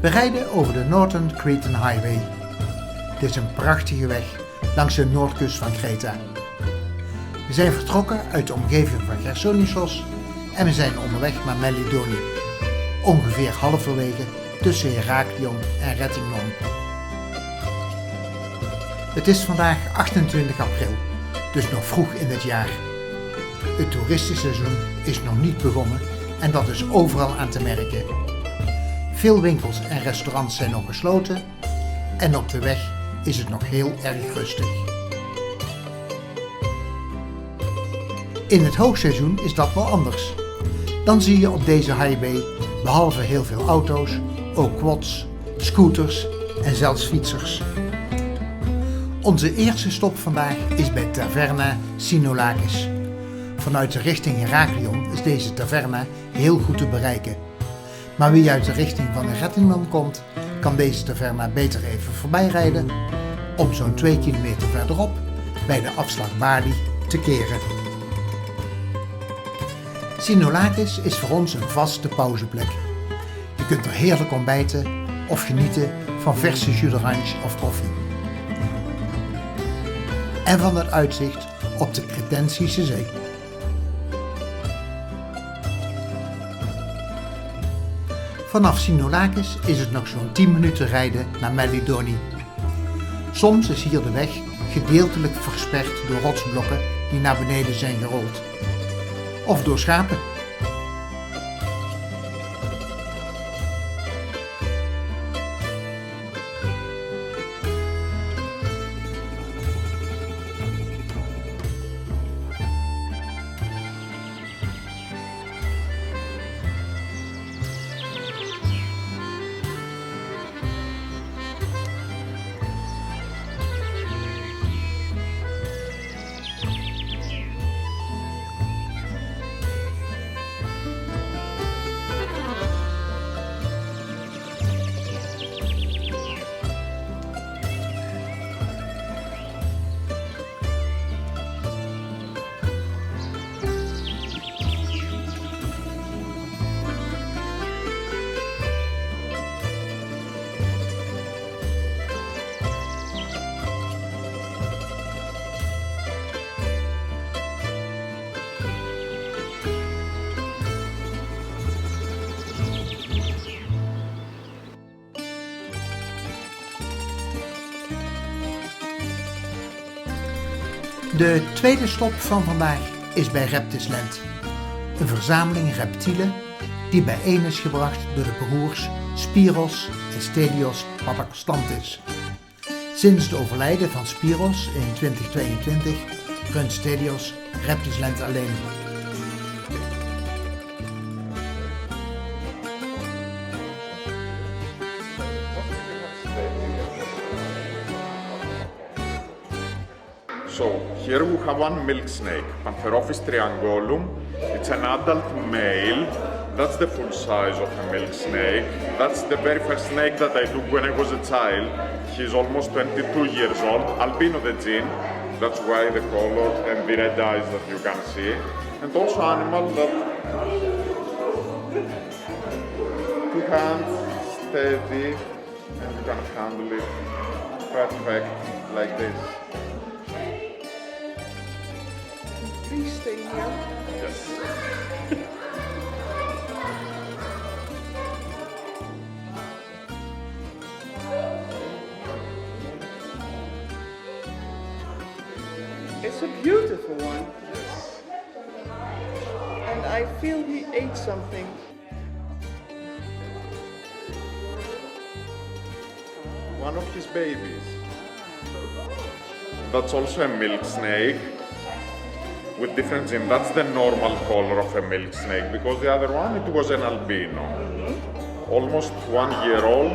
We rijden over de Northern Cretan Highway. Dit is een prachtige weg langs de noordkust van Crete. We zijn vertrokken uit de omgeving van Gerontospilios en we zijn onderweg naar Melidoni, ongeveer halverwege tussen Heraklion en Reptisland. Het is vandaag 28 april, dus nog vroeg in het jaar. Het toeristenseizoen is nog niet begonnen en dat is overal aan te merken. Veel winkels en restaurants zijn nog gesloten en op de weg is het nog heel erg rustig. In het hoogseizoen is dat wel anders. Dan zie je op deze highway behalve heel veel auto's ook quads, scooters en zelfs fietsers. Onze eerste stop vandaag is bij taverna Sinolakis. Vanuit de richting Heraklion is deze taverna heel goed te bereiken. Maar wie uit de richting van Reptisland komt, kan deze taverna beter even voorbij rijden om zo'n 2 kilometer verderop bij de afslag Bali te keren. Sinolakis is voor ons een vaste pauzeplek. Je kunt er heerlijk ontbijten of genieten van verse jus d'orange of koffie. En van het uitzicht op de Cretentische Zee. Vanaf Sinolakis is het nog zo'n 10 minuten rijden naar Melidoni. Soms is hier de weg gedeeltelijk versperd door rotsblokken die naar beneden zijn gerold. Of door schapen. De tweede stop van vandaag is bij Reptisland, een verzameling reptielen die bijeen is gebracht door de broers Spiros en Stelios Papakstantis. Sinds het overlijden van Spiros in 2022 runt Stelios Reptisland alleen. So here we have one milk snake, Pantherophis triangulum. It's an adult male. That's the full size of a milk snake. That's the very first snake that I took when I was a child. He's almost 22 years old. Albino the gene. That's why the color and the red eyes that you can see. And also animal that 2 hands, steady, and you can handle it perfect like this. Please stay here. Yes. It's a beautiful one. Yes. And I feel he ate something. One of his babies. That's also a milk snake with different genes. That's the normal color of a milk snake, because the other one, it was an albino. Almost 1 year old.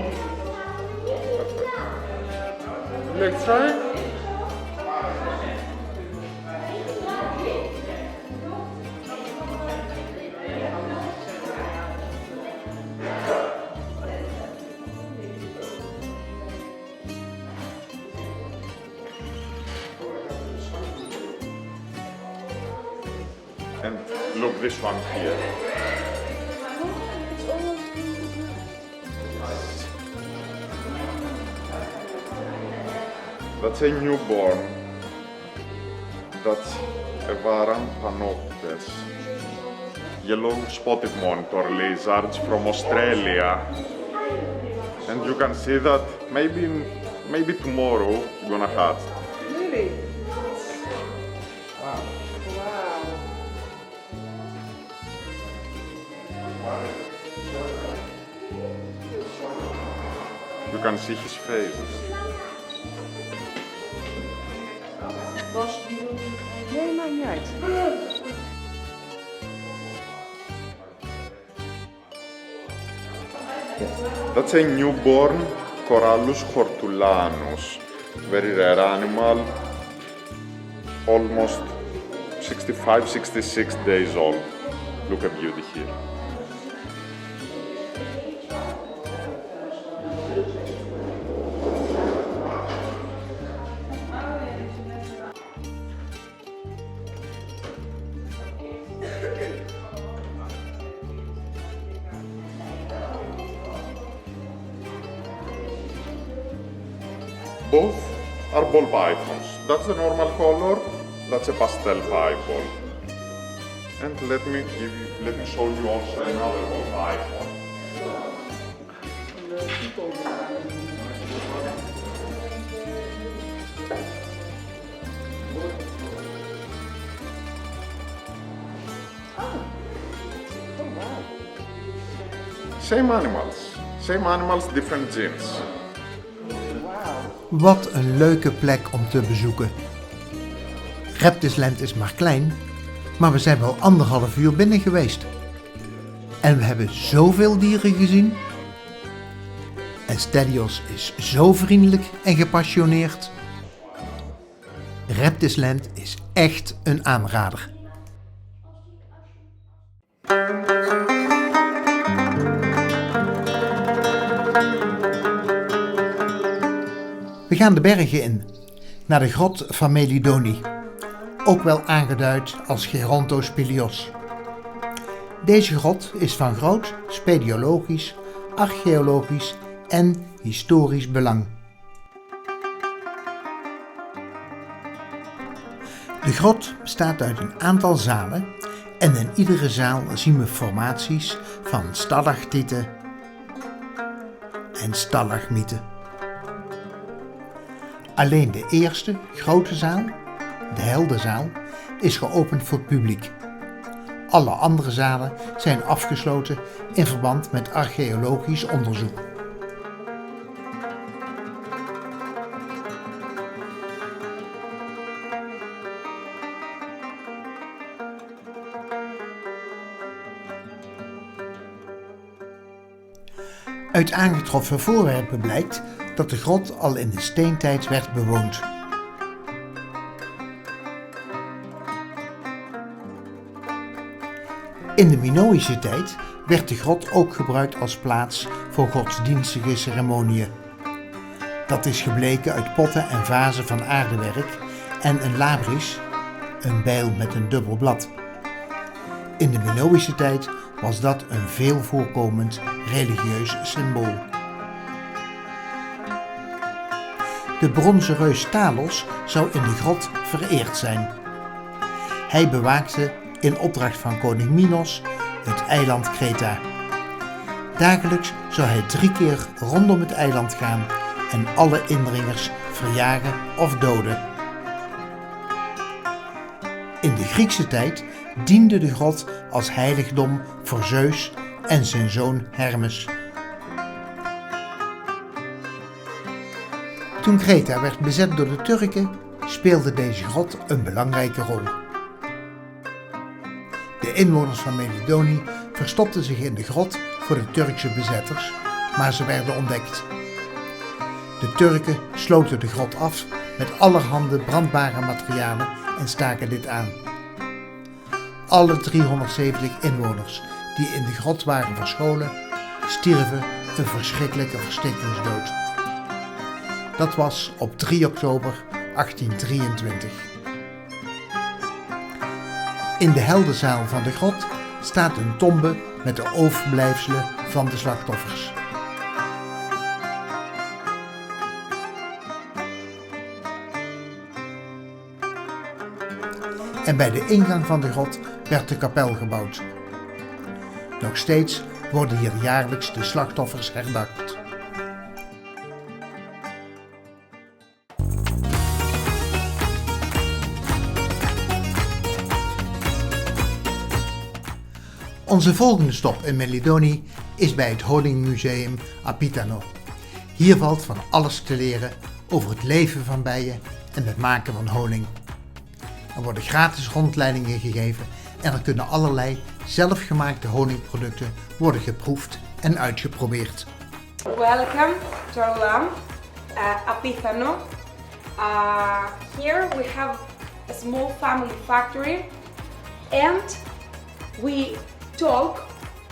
Let's try. And look, this one here. It's almost in the grass. That's a newborn. That's a varan panoptes. Yellow spotted monitor lizards from Australia. And you can see that maybe tomorrow you're gonna hatch. Really? Wow. You can see his face. Nee, maakt niet uit. That's a newborn Corallus hortulanus. Very rare animal. Almost 65, 66 days old. Look at beauty here. Both are ball pythons. That's the normal color, that's a pastel python. And let me show you also another ball python. Same animals, different genes. Wat een leuke plek om te bezoeken. Reptisland is maar klein, maar we zijn wel 1,5 uur binnen geweest. En we hebben zoveel dieren gezien. En Stelios is zo vriendelijk en gepassioneerd. Reptisland is echt een aanrader. We gaan de bergen in, naar de grot van Melidoni, ook wel aangeduid als Gerontospilios. Deze grot is van groot speleologisch, archeologisch en historisch belang. De grot bestaat uit een aantal zalen en in iedere zaal zien we formaties van stalactieten en stalagmieten. Alleen de eerste grote zaal, de heldenzaal, is geopend voor het publiek. Alle andere zalen zijn afgesloten in verband met archeologisch onderzoek. Uit aangetroffen voorwerpen blijkt dat de grot al in de steentijd werd bewoond. In de Minoïsche tijd werd de grot ook gebruikt als plaats voor godsdienstige ceremoniën. Dat is gebleken uit potten en vazen van aardewerk en een labris, een bijl met een dubbel blad. In de Minoïsche tijd was dat een veel voorkomend religieus symbool. De bronzen reus Talos zou in de grot vereerd zijn. Hij bewaakte in opdracht van koning Minos het eiland Crete. Dagelijks zou hij 3 keer rondom het eiland gaan en alle indringers verjagen of doden. In de Griekse tijd diende de grot als heiligdom voor Zeus en zijn zoon Hermes. Toen Crete werd bezet door de Turken, speelde deze grot een belangrijke rol. De inwoners van Melidoni verstopten zich in de grot voor de Turkse bezetters, maar ze werden ontdekt. De Turken sloten de grot af met allerhande brandbare materialen en staken dit aan. Alle 370 inwoners die in de grot waren verscholen, stierven een verschrikkelijke verstikkingsdood. Dat was op 3 oktober 1823. In de heldenzaal van de grot staat een tombe met de overblijfselen van de slachtoffers. en bij de ingang van de grot werd de kapel gebouwd. Nog steeds worden hier jaarlijks de slachtoffers herdacht. Onze volgende stop in Melidoni is bij het honingmuseum Apithano. Hier valt van alles te leren over het leven van bijen en het maken van honing. Er worden gratis rondleidingen gegeven en er kunnen allerlei zelfgemaakte honingproducten worden geproefd en uitgeprobeerd. Welcome to our lamp, Apithano. Here we have a small family factory and we talk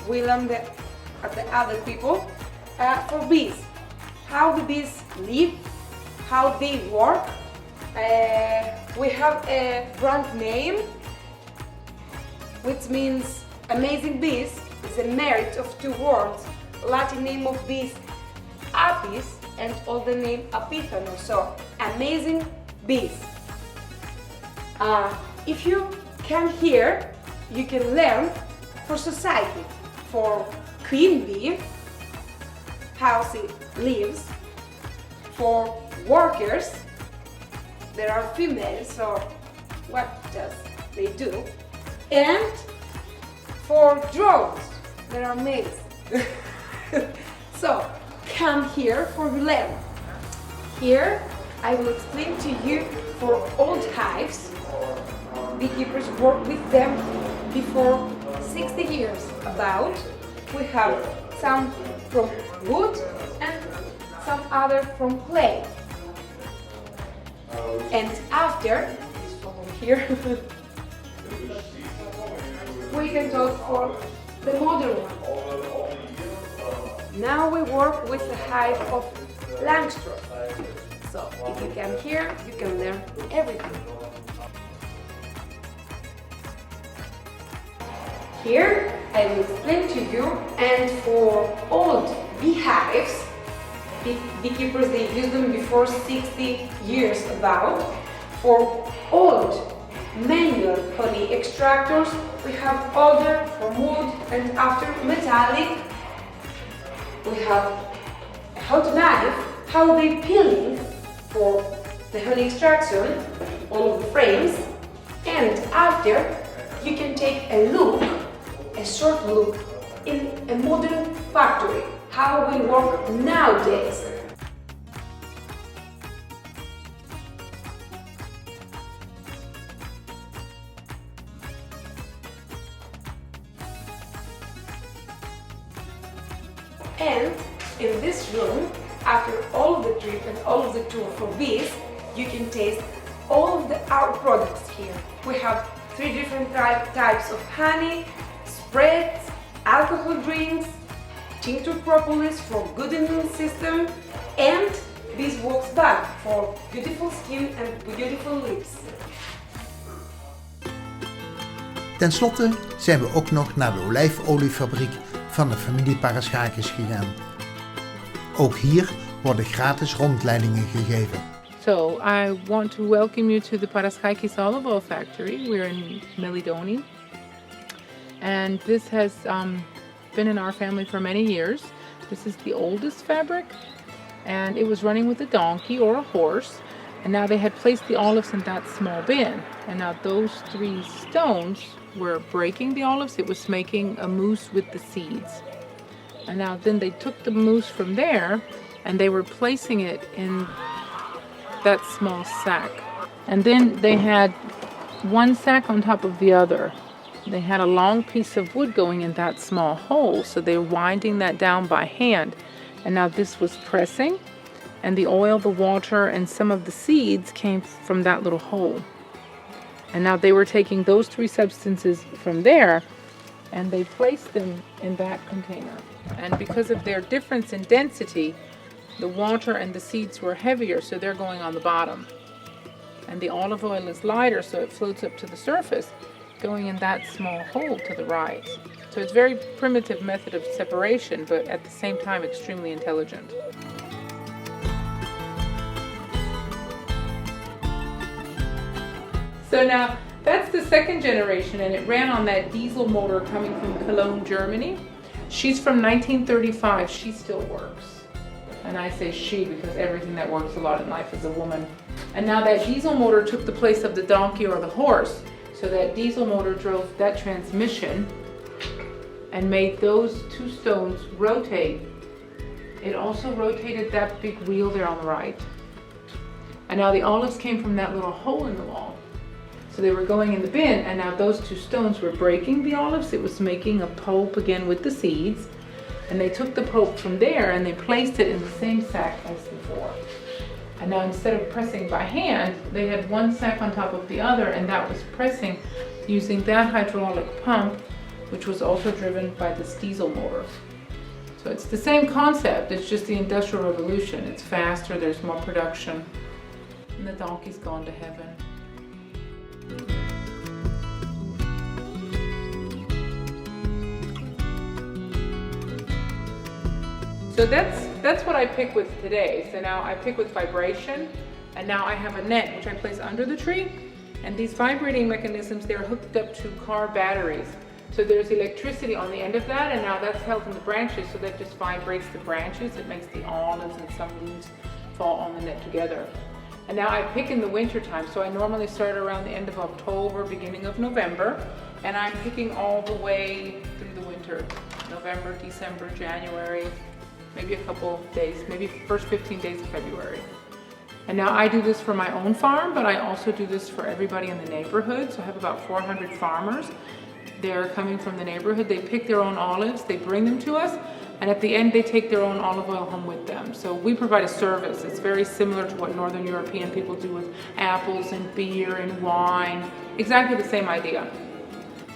with the other people for bees. How the bees live, how they work. We have a brand name which means amazing bees. It's a merit of two words. Latin name of bees Apis and older name Apithano, so amazing bees. If you come here, you can learn for society, for queen bee, how she lives, for workers, there are females, so what does they do, and for drones, there are males. So come here for learn. Here I will explain to you for old hives. Beekeepers work with them before 60 years about. We have some from wood and some other from clay. And after, here, we can talk for the modern one. Now we work with the hive of Langstroth. So if you come here, you can learn everything. Here I will explain to you, and for old beehives, beekeepers they use them before 60 years about. For old manual honey extractors, we have older from wood and after metallic. We have a hot knife, how they peeling for the honey extraction, all of the frames, and after you can take a look, a short look in a modern factory, how we work nowadays. And in this room, after all of the trip and all of the tour for bees, you can taste all of our products here. We have 3 different types of honey, spreads, alcohol drinks, tincture propolis for good immune system, and beeswax bag for beautiful skin and beautiful lips. Ten slotte zijn we ook nog naar de olijfoliefabriek van de familie Paraschakis gegaan. Ook hier worden gratis rondleidingen gegeven. So I want to welcome you to the Paraschakis olive oil factory. We're in Melidoni, and this has been in our family for many years. This is the oldest fabric, and it was running with a donkey or a horse, and now they had placed the olives in that small bin, and now those 3 stones were breaking the olives. It was making a mousse with the seeds, and now then they took the mousse from there and they were placing it in that small sack, and then they had one sack on top of the other. They had a long piece of wood going in that small hole, so they were winding that down by hand, and now this was pressing, and the oil, the water, and some of the seeds came from that little hole. And now they were taking those 3 substances from there and they placed them in that container. And because of their difference in density, the water and the seeds were heavier, so they're going on the bottom. And the olive oil is lighter, so it floats up to the surface, going in that small hole to the right. So it's a very primitive method of separation, but at the same time extremely intelligent. So now That's the second generation, and it ran on that diesel motor coming from Cologne, Germany. She's from 1935. She still works. And I say she because everything that works a lot in life is a woman. And now that diesel motor took the place of the donkey or the horse. So that diesel motor drove that transmission and made those two stones rotate. It also rotated that big wheel there on the right. And now the olives came from that little hole in the wall. So they were going in the bin, and now those two stones were breaking the olives. It was making a pulp again with the seeds. And they took the pulp from there and they placed it in the same sack as before. And now instead of pressing by hand, they had one sack on top of the other, and that was pressing using that hydraulic pump, which was also driven by this diesel motor. So it's the same concept, it's just the Industrial Revolution. It's faster, there's more production, and the donkey's gone to heaven. So that's what I pick with today. So now I pick with vibration, and now I have a net which I place under the tree, and these vibrating mechanisms, they're hooked up to car batteries. So there's electricity on the end of that, and now that's held in the branches, so that just vibrates the branches. It makes the olives and some leaves fall on the net together. And now I pick in the winter time, so I normally start around the end of October, beginning of November, and I'm picking all the way through the winter. November, December, January, maybe a couple days, maybe first 15 days of February. And now I do this for my own farm, but I also do this for everybody in the neighborhood. So I have about 400 farmers. They're coming from the neighborhood. They pick their own olives, they bring them to us, and at the end they take their own olive oil home with them. So we provide a service. It's very similar to what Northern European people do with apples and beer and wine. Exactly the same idea.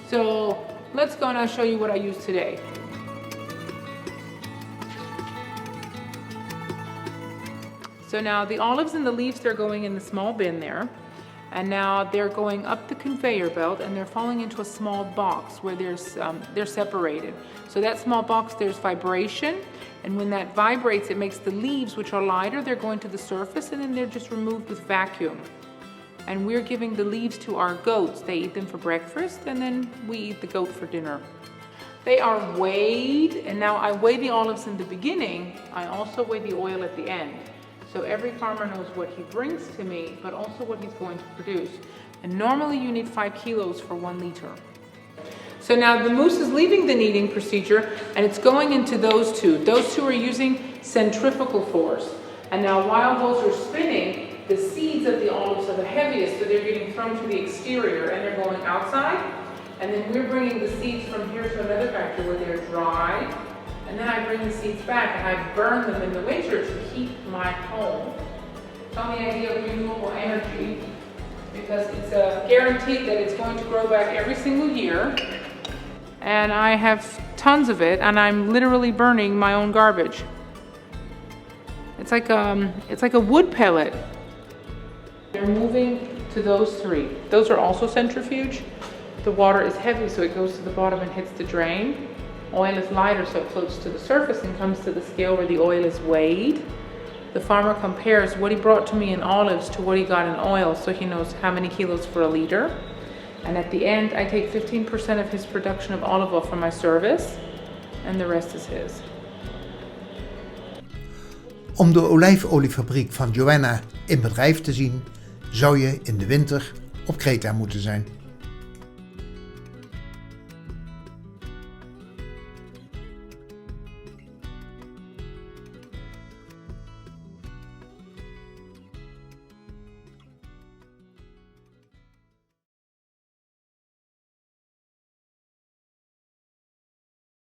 So let's go and I'll show you what I use today. So now the olives and the leaves, they're going in the small bin there. And now they're going up the conveyor belt and they're falling into a small box where they're separated. So that small box, there's vibration. And when that vibrates, it makes the leaves, which are lighter, they're going to the surface, and then they're just removed with vacuum. And we're giving the leaves to our goats. They eat them for breakfast, and then we eat the goat for dinner. They are weighed, and now I weigh the olives in the beginning. I also weigh the oil at the end. So every farmer knows what he brings to me, but also what he's going to produce. And normally you need 5 kilos for 1 liter. So now the mousse is leaving the kneading procedure, and it's going into those two. Those two are using centrifugal force. And now while those are spinning, the seeds of the olives are the heaviest, so they're getting thrown to the exterior and they're going outside. And then we're bringing the seeds from here to another factory where they're dry. And then I bring the seeds back and I burn them in the winter to heat my home. It's on the idea of renewable energy, because it's guaranteed that it's going to grow back every single year. And I have tons of it, and I'm literally burning my own garbage. It's like a wood pellet. They're moving to those 3. Those are also centrifuge. The water is heavy, so it goes to the bottom and hits the drain. Oil is lighter, so it floats to the surface and comes to the scale where the oil is weighed. The farmer compares what he brought to me in olives to what he got in oil, so he knows how many kilos for a liter. And at the end, I take 15% of his production of olive oil for my service, and the rest is his. Om de olijfoliefabriek van Joanna in bedrijf te zien, zou je in de winter op Crete moeten zijn.